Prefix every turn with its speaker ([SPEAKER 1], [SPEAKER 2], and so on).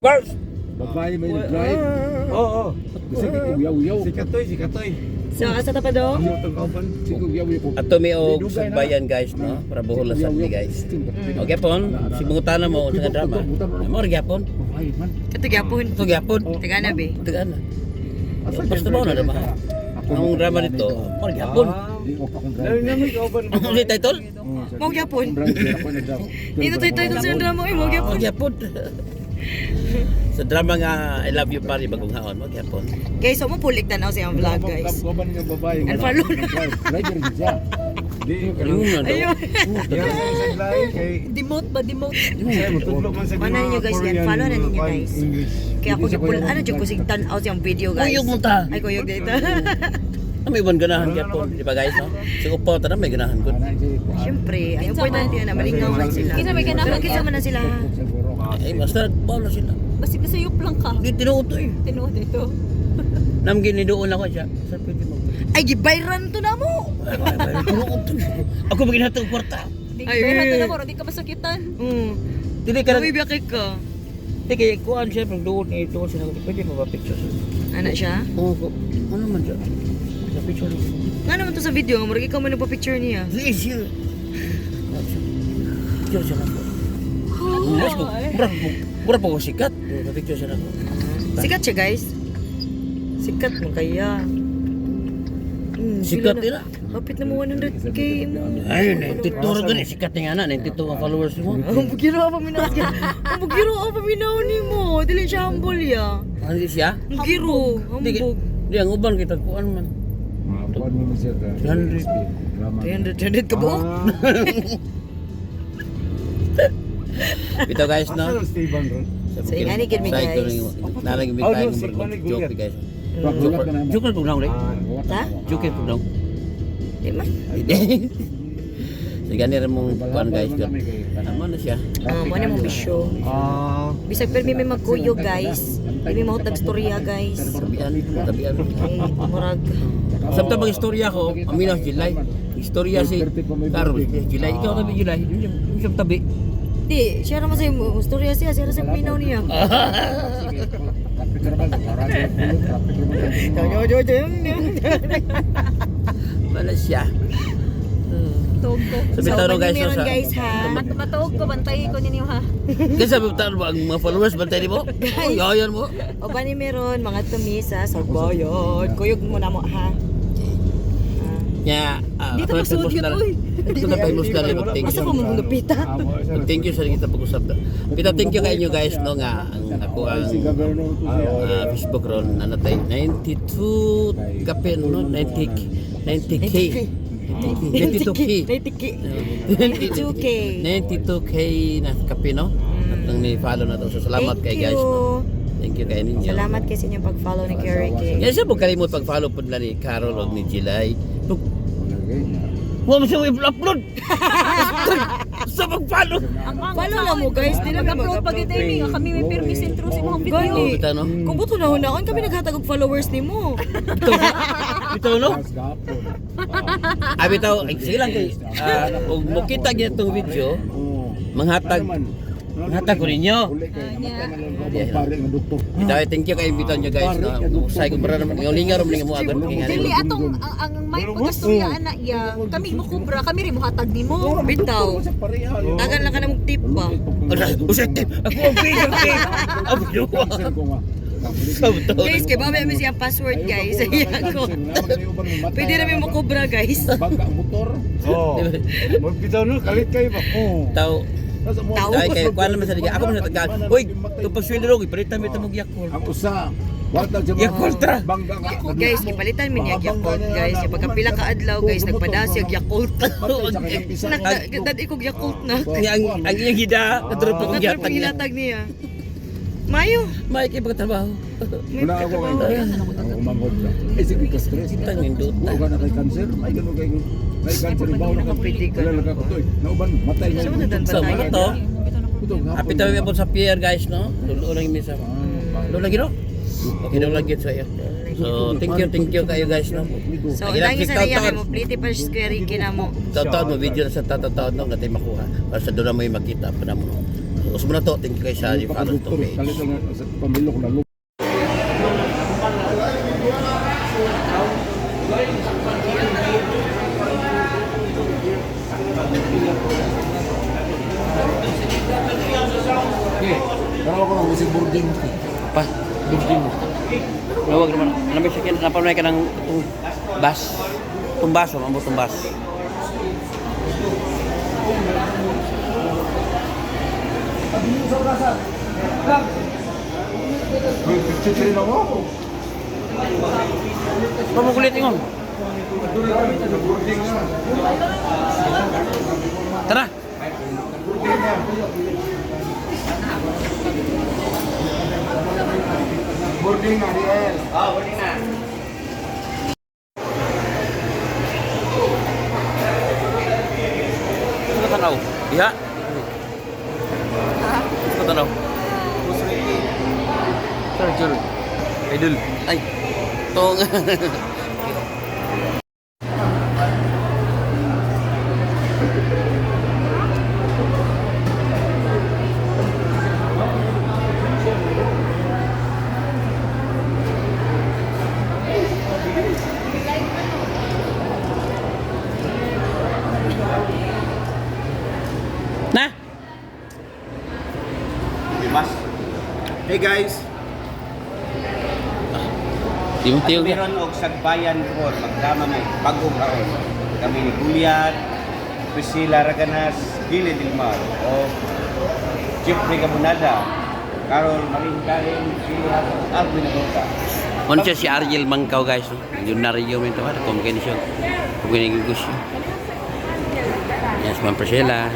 [SPEAKER 1] Girls!
[SPEAKER 2] Babae may nag-drive.
[SPEAKER 1] Oo.
[SPEAKER 2] Kasi uyaw-uyaw.
[SPEAKER 1] Si Katoy.
[SPEAKER 3] So, asa ta pa do?
[SPEAKER 1] Itong kauban.
[SPEAKER 2] Si uyaw-uyaw.
[SPEAKER 4] At tumiog sa bayan guys, no? Para buhula sa ni guys. Okay pon, si bungutana mo sa drama. Mo gyapon.
[SPEAKER 2] Babae man.
[SPEAKER 3] Ito gyapon.
[SPEAKER 4] Ito gyapon.
[SPEAKER 3] Tigana be.
[SPEAKER 4] Tigana. Basta mo na drama. Ang drama dito, mo gyapon.
[SPEAKER 2] Di ko pa kong
[SPEAKER 1] Lalo
[SPEAKER 2] drive.
[SPEAKER 1] na may kauban.
[SPEAKER 4] Ang di title?
[SPEAKER 3] Mo gyapon.
[SPEAKER 2] Drive ako nag-drive.
[SPEAKER 3] Dito tayo sa drama mo
[SPEAKER 4] Mo
[SPEAKER 3] gyapon.
[SPEAKER 4] gyapon. Sa drama nga I love you pari bagong haon, mo gyapon.
[SPEAKER 3] Guys, so mo pulik tanaw sa iyang vlog, guys.
[SPEAKER 2] Kauban nga babae.
[SPEAKER 3] And follow.
[SPEAKER 2] Driver din siya.
[SPEAKER 1] Di.
[SPEAKER 4] Ayun na daw.
[SPEAKER 3] Ayun.
[SPEAKER 1] Yan sa lahi kay.
[SPEAKER 3] Demote ba? Demote.
[SPEAKER 1] Saya matudlo man sa
[SPEAKER 3] Ano ninyo guys yan? Follow na ninyo guys.
[SPEAKER 1] English.
[SPEAKER 3] Kaya ako gipul, ano dyan ko sig tanaw sa iyang video, guys.
[SPEAKER 4] Kuyog mo ta.
[SPEAKER 3] Ay, kuyog dito.
[SPEAKER 4] May ibang ganahan gyapon, di ba guys, no? Si upo ta na may ganahan gud.
[SPEAKER 3] Siyempre, ang importante na malingaw man sila.
[SPEAKER 5] Kinsa may ganahan
[SPEAKER 3] Pero kinsa man na sila.
[SPEAKER 4] Ay, basta Paulo sila.
[SPEAKER 5] Basig na sayop lang ka.
[SPEAKER 4] Di tinuoto eh.
[SPEAKER 5] Tinuod dito.
[SPEAKER 4] Nam ginidoon ako siya. Sa pwede mo.
[SPEAKER 3] Ay, gibayran to na mo.
[SPEAKER 4] Tinuoto. Ako maging hatong kwarta.
[SPEAKER 5] Di
[SPEAKER 3] Ay,
[SPEAKER 5] pero
[SPEAKER 3] eh.
[SPEAKER 5] to na mo, di ka masakitan.
[SPEAKER 4] Dili ka
[SPEAKER 3] Uy, biyakik ka.
[SPEAKER 4] Di kaya kuhaan siya pag doon eh doon siya pwede mo ba picture siya?
[SPEAKER 3] Ano siya?
[SPEAKER 4] Oo ko. Ano man siya? Sa picture.
[SPEAKER 3] Nga naman to sa video, marami ikaw man nagpa-picture niya.
[SPEAKER 4] Please you. Picture siya lang. Mas ko. Mura po ko sikat. Sa picture siya lang.
[SPEAKER 3] Sikat siya, guys. Sikat mo kaya.
[SPEAKER 4] Sikat
[SPEAKER 3] sila
[SPEAKER 4] nila.
[SPEAKER 3] Hapit na mo 100k mo.
[SPEAKER 4] Ay, 92 rin ganun. Sikat nga na. 92 ang followers mo.
[SPEAKER 3] Ang bugiro pa minaw niya. Ang bugiro pa minaw ni mo. Dili siya humble ya.
[SPEAKER 4] Ano di siya?
[SPEAKER 3] Ang bugiro. Humbog.
[SPEAKER 4] Di ang uban kita kuhaan man.
[SPEAKER 2] Mabuan mo siya.
[SPEAKER 4] 300.
[SPEAKER 3] 300 ka buo.
[SPEAKER 4] Ito guys, no?
[SPEAKER 1] Asa Steven ron?
[SPEAKER 3] So, yung ani gid mi, guys.
[SPEAKER 4] Nalagyan mi
[SPEAKER 1] Oh,
[SPEAKER 4] tayo
[SPEAKER 1] no, si
[SPEAKER 4] ng
[SPEAKER 1] Connie
[SPEAKER 4] joke
[SPEAKER 1] Guyat.
[SPEAKER 4] guys.
[SPEAKER 2] Pagbulat ka na.
[SPEAKER 4] Joke ko lang rin.
[SPEAKER 3] Ha?
[SPEAKER 4] Joke ko lang.
[SPEAKER 3] Di man.
[SPEAKER 4] Sige ni rin mong kuhan guys. Ano na siya?
[SPEAKER 3] Mo na mong bisyo. Bisag pero may magkuyo, guys. May mahutag storya, guys.
[SPEAKER 4] Tabian.
[SPEAKER 3] Ay, murag.
[SPEAKER 4] Samtang mag istorya ko, aminaw si July. Istorya si Carol. July, ikaw tabi July. Yung siyang tabi.
[SPEAKER 3] Di, siya naman sa'yo, storya siya sa minaw niya.
[SPEAKER 2] Traffic naman. Traffic naman.
[SPEAKER 4] Wala siya.
[SPEAKER 5] Tuog ko.
[SPEAKER 4] Sabi taro guys.
[SPEAKER 3] meron guys, ha?
[SPEAKER 5] Matuog ko, bantayin ko ninyo ha.
[SPEAKER 4] Kasi sabi taro ang mga followers, bantay mo? Oh, yayan mo.
[SPEAKER 3] O ba ni meron, mga tumisa, sagbayan. Kuyog mo na mo, ha?
[SPEAKER 4] Nya,
[SPEAKER 5] Dito pa sud yun, uy.
[SPEAKER 4] Ito na tayo musta rin mag-thank
[SPEAKER 3] Asa
[SPEAKER 4] you.
[SPEAKER 3] ko mong gapita?
[SPEAKER 4] Mag-thank you sa kita pag-usap. Pita thank you kayo guys no nga ang ako ang
[SPEAKER 2] Si Governor to siya.
[SPEAKER 4] Facebook ron ano tayo 92 kape no 90k 92k
[SPEAKER 3] 92k.
[SPEAKER 4] 92k na kape no at nang ni-follow na to so salamat kay guys no. Thank you kay ninyo.
[SPEAKER 3] Salamat kasi inyong pag-follow ni Kerry K.
[SPEAKER 4] Yan siya pag kalimot pag-follow po nila ni Carol o ni Jilay. Huwag mo siya i-upload! Sa pag-follow!
[SPEAKER 3] Follow lang mo, guys. Di na
[SPEAKER 5] Mag-upload pag ito nga kami may permis intro sa mga video.
[SPEAKER 3] Gani.
[SPEAKER 4] Kita no?
[SPEAKER 3] Kung buto na hunakon kami naghatag og followers ni mo.
[SPEAKER 4] Ito no? Bitaw, sige lang kay kung makita gyud tong video, manghatag ko ninyo. Bitaw, thank you kay bitaw nyo guys no. Usay ko para naman ng lingaw ning mo agad kay
[SPEAKER 5] Dili
[SPEAKER 4] ngani.
[SPEAKER 5] atong ang may pagkastorya ana iya. Kami mo kubra, kami rin mo hatag nimo.
[SPEAKER 3] Bitaw. Tagan lang ka na mong tip ba?
[SPEAKER 4] Usay tip. Ako ang bigger tip. Abdo.
[SPEAKER 3] Guys, kay mamaya may siyang password, guys. Ayan ko. Pwede na may makobra, guys.
[SPEAKER 2] Bangka motor.
[SPEAKER 1] Oh. Magbitaw no, kalit kayo ba?
[SPEAKER 4] Tao.
[SPEAKER 3] Tao.
[SPEAKER 4] Ay kay kuan naman sa liga. Ako man sa tagal. Hoy, tupag sweldo ro, ipalitan mo itong Yakult.
[SPEAKER 2] Ang usa. Watag sa
[SPEAKER 4] Yakult ra.
[SPEAKER 2] Bangka nga.
[SPEAKER 3] Guys, ipalitan mo niya Yakult, guys. Yung pagkapila ka adlaw, guys, nagpadasig Yakult. Nagdad ikog Yakult na.
[SPEAKER 4] Ang iyang gida, nadrop ko
[SPEAKER 3] Pagkatapos
[SPEAKER 4] gyatag niya.
[SPEAKER 3] pangilatag niya. Mayo.
[SPEAKER 4] May kay pagtrabaho.
[SPEAKER 2] Wala ako ngayon. Ako umangod ka. Eh, sige ka stress.
[SPEAKER 4] Kitang nindot na.
[SPEAKER 2] Huwag ka na kay cancer. Ay, gano'n kayo. May cancer. Ibaw na ka. Wala lang ka. Toy, nauban. Matay
[SPEAKER 3] Sa
[SPEAKER 2] ngayon.
[SPEAKER 3] mga
[SPEAKER 4] So, ano to?
[SPEAKER 2] Ito, hapon.
[SPEAKER 4] Apit tayo po sa pier guys, no? Lulo lang yung misa. Lulo lagi, no? Okay, lulo lagi sa iyo. So, thank you kayo guys, no?
[SPEAKER 3] So,
[SPEAKER 4] Lagi lang,
[SPEAKER 3] lagi sa
[SPEAKER 4] taon-taon.
[SPEAKER 3] niya kay mo pliti pa square kinamo.
[SPEAKER 4] Taon-taon mo, video na sa taon-taon, no? Natin makuha. Para sa doon na mo yung makita pa na mo. Us mo na to, thank you kay sa follow to
[SPEAKER 2] Pagka-doktor,
[SPEAKER 4] page.
[SPEAKER 2] kalit lang sa pamilok na lupa. Kalau ako lang si boarding.
[SPEAKER 4] Pa, boarding mo. Huwag naman. Alam mo siya, napanay ka ng bus. Tumbas, mambo tumbas.
[SPEAKER 2] Picture ako.
[SPEAKER 4] Pamakulit ingon. Tara.
[SPEAKER 2] Boarding na, Riel.
[SPEAKER 4] Ano ka tanaw? Iha? Ano ka tanaw? Sir, Jul. Idol. Ay. Tong. Na.
[SPEAKER 6] Hey guys,
[SPEAKER 4] Di mo tiyog.
[SPEAKER 6] meron og sagbayan ko magdama may bagong karon. Kami ni Julian, Priscilla Raganas, Gili Dilmar o Jeffrey Gabunada, Carol Maring Karin, Sheila Alvin Agota.
[SPEAKER 4] Ano siya si Ariel Mangkaw guys. Yun na rin yung ito. Kung kini siya. Kung kini gusto. Yes, Ma'am Priscilla.